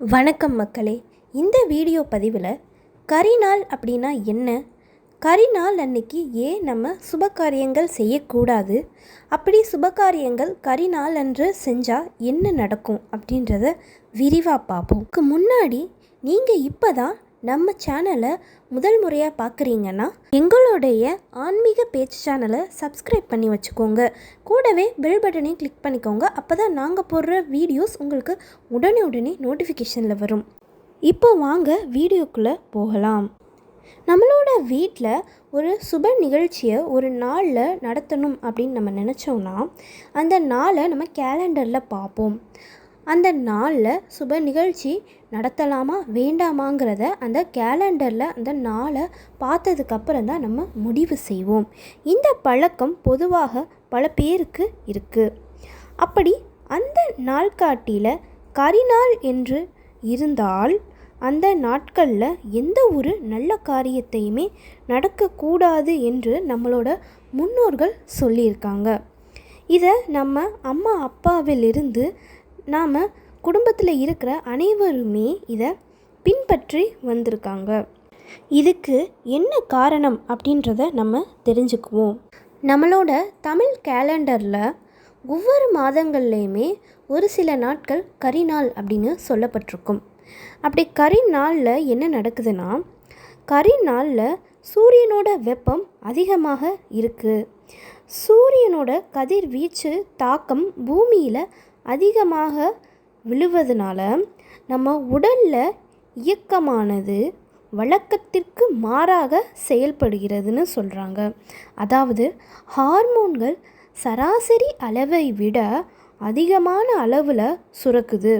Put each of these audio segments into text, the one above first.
வணக்கம் மக்களே. இந்த வீடியோ பதிவில் கரிநாள் அப்படின்னா என்ன, கரிநாள் அன்னைக்கு ஏன் நம்ம சுபகாரியங்கள் செய்யக்கூடாது, அப்படி சுபகாரியங்கள் கரிநாள் அன்று செஞ்சால் என்ன நடக்கும் அப்படின்றத விரிவாக பார்ப்போம். முன்னாடி நீங்கள் இப்போ தான் நம்ம சேனலை முதல் முறையாக பார்க்குறீங்கன்னா எங்களுடைய ஆன்மீக பேச்சு சேனலை சப்ஸ்கிரைப் பண்ணி வச்சுக்கோங்க. கூடவே பெல் பட்டனையும் கிளிக் பண்ணிக்கோங்க. அப்போ தான் நாங்கள் போடுற வீடியோஸ் உங்களுக்கு உடனே நோட்டிஃபிகேஷனில் வரும். இப்போ வாங்க வீடியோக்குள்ளே போகலாம். நம்மளோட வீட்டில் ஒரு சுப நிகழ்ச்சியை ஒரு நாளில் நடத்தணும் அப்படின்னு நம்ம நினச்சோன்னா அந்த நாளை நம்ம கேலண்டரில் பார்ப்போம். அந்த நாளில் சுப நிகழ்ச்சி நடத்தலாமா வேண்டாமாங்கிறத அந்த கேலண்டரில் அந்த நாளை பார்த்ததுக்கப்புறம் தான் நம்ம முடிவு செய்வோம். இந்த பழக்கம் பொதுவாக பல பேருக்கு இருக்குது. அப்படி அந்த நாள்காட்டியில் கரிநாள் என்று இருந்தால் அந்த நாட்களில் எந்த ஒரு நல்ல காரியத்தையுமே நடக்கக்கூடாது என்று நம்மளோட முன்னோர்கள் சொல்லியிருக்காங்க. இதை நம்ம அம்மா அப்பாவிலிருந்து நாம் குடும்பத்தில் இருக்கிற அனைவருமே இதை பின்பற்றி வந்திருக்காங்க. இதுக்கு என்ன காரணம் அப்படின்றத நம்ம தெரிஞ்சுக்குவோம். நம்மளோட தமிழ் கேலண்டரில் ஒவ்வொரு மாதங்கள்லேயுமே ஒரு சில நாட்கள் கரிநாள் அப்படின்னு சொல்லப்பட்டிருக்கும். அப்படி கரிநாளில் என்ன நடக்குதுன்னா, கரிநாளில் சூரியனோட வெப்பம் அதிகமாக இருக்குது. சூரியனோட கதிர்வீச்சு தாக்கம் பூமியில் அதிகமாக விழுவதனால நம்ம உடலில் இயக்கமானது வழக்கத்திற்கு மாறாக செயல்படுகிறதுன்னு சொல்கிறாங்க. அதாவது ஹார்மோன்கள் சராசரி அளவை விட அதிகமான அளவில் சுரக்குது.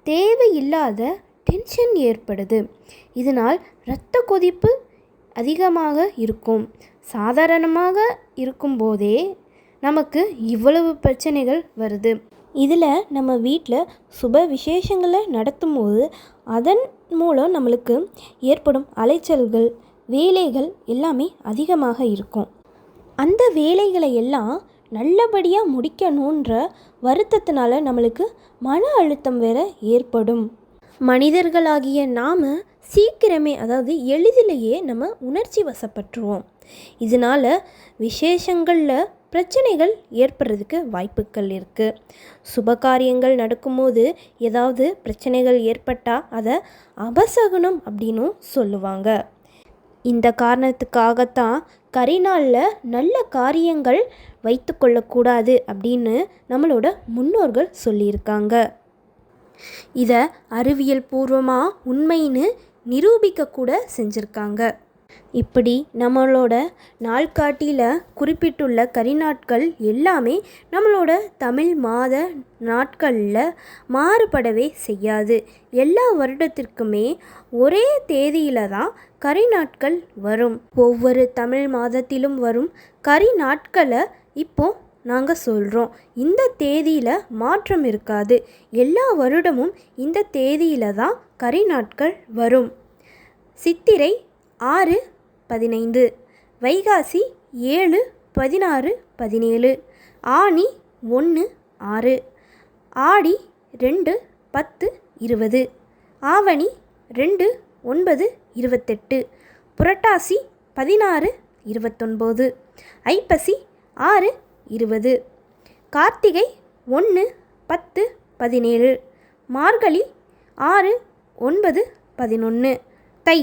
தேவையில்லாத டென்ஷன் ஏற்படுது. இதனால் இரத்த கொதிப்பு அதிகமாக இருக்கும். சாதாரணமாக இருக்கும்போதே நமக்கு இவ்வளவு பிரச்சனைகள் வருது. இதில் நம்ம வீட்டில் சுப விசேஷங்களை நடத்தும் போது அதன் மூலம் நம்மளுக்கு ஏற்படும் அலைச்சல்கள், வேலைகள் எல்லாமே அதிகமாக இருக்கும். அந்த வேலைகளை எல்லாம் நல்லபடியாக முடிக்கணுன்ற வருத்தத்தினால நம்மளுக்கு மன அழுத்தம் வேற ஏற்படும். மனிதர்களாகிய நாம் சீக்கிரமே, அதாவது எளிதிலேயே நம்ம உணர்ச்சி வசப்பட்டுருவோம். இதனால் விசேஷங்களில் பிரச்சனைகள் ஏற்படுறதுக்கு வாய்ப்புகள் இருக்குது. சுபகாரியங்கள் நடக்கும்போது ஏதாவது பிரச்சனைகள் ஏற்பட்டால் அதை அபசகுனம் அப்படின்னும் சொல்லுவாங்க. இந்த காரணத்துக்காகத்தான் கரிநாளில் நல்ல காரியங்கள் வைத்து கொள்ளக்கூடாது அப்படின்னு நம்மளோட முன்னோர்கள் சொல்லியிருக்காங்க. இதை அறிவியல் பூர்வமாக உண்மைன்னு நிரூபிக்கக்கூட செஞ்சுருக்காங்க. இப்படி நம்மளோட நாள்காட்டியில் குறிப்பிட்டுள்ள கரிநாட்கள் எல்லாமே நம்மளோட தமிழ் மாத நாட்களில் மாறுபடவே செய்யாது. எல்லா வருடத்திற்குமே ஒரே தேதியில் தான் கரிநாட்கள் வரும். ஒவ்வொரு தமிழ் மாதத்திலும் வரும் கரிநாட்களை இப்போ நாங்கள் சொல்கிறோம். இந்த தேதியில் மாற்றம் இருக்காது. எல்லா வருடமும் இந்த தேதியில் தான் கரிநாட்கள் வரும். சித்திரை 6-15, வைகாசி 7-16, 17, ஆனி 1-6, ஆடி 2-10, 20, ஆவணி 2-9, 28, புரட்டாசி 16-29, ஐப்பசி 6-20, கார்த்திகை 1-10-17, மார்கழி 6-9-11, தை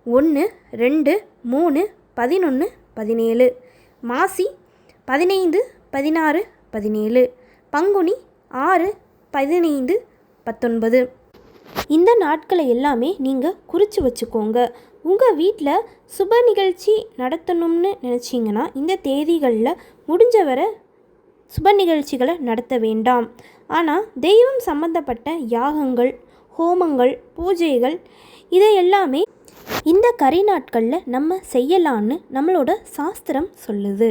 1-2-3-11-17, மாசி 15-16-17, பங்குனி 6-15-19. இந்த நாட்களை எல்லாமே நீங்கள் குறித்து வச்சுக்கோங்க. உங்கள் வீட்டில் சுப நிகழ்ச்சி நடத்தணும்னு நினச்சிங்கன்னா இந்த தேதிகளில் முடிஞ்ச வரை சுப நிகழ்ச்சிகளை நடத்த வேண்டாம். ஆனால் தெய்வம் சம்பந்தப்பட்ட யாகங்கள், ஹோமங்கள், பூஜைகள் இதை எல்லாமே இந்த கரிநாட்களில் நம்ம செய்யலான்னு நம்மளோட சாஸ்திரம் சொல்லுது.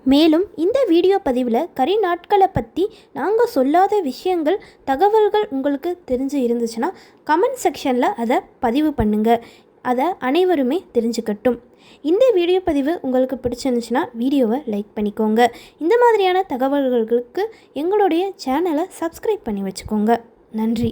மேலும் இந்த வீடியோ பதிவில் கரிநாட்களை பற்றி நாங்கள் சொல்லாத விஷயங்கள், தகவல்கள் உங்களுக்கு தெரிஞ்சு இருந்துச்சுன்னா கமெண்ட் செக்ஷனில் அதை பதிவு பண்ணுங்கள். அதை அனைவருமே தெரிஞ்சுக்கட்டும். இந்த வீடியோ பதிவு உங்களுக்கு பிடிச்சிருந்துச்சுன்னா வீடியோவை லைக் பண்ணிக்கோங்க. இந்த மாதிரியான தகவல்களுக்கு எங்களுடைய சேனலை சப்ஸ்கிரைப் பண்ணி வச்சுக்கோங்க. நன்றி.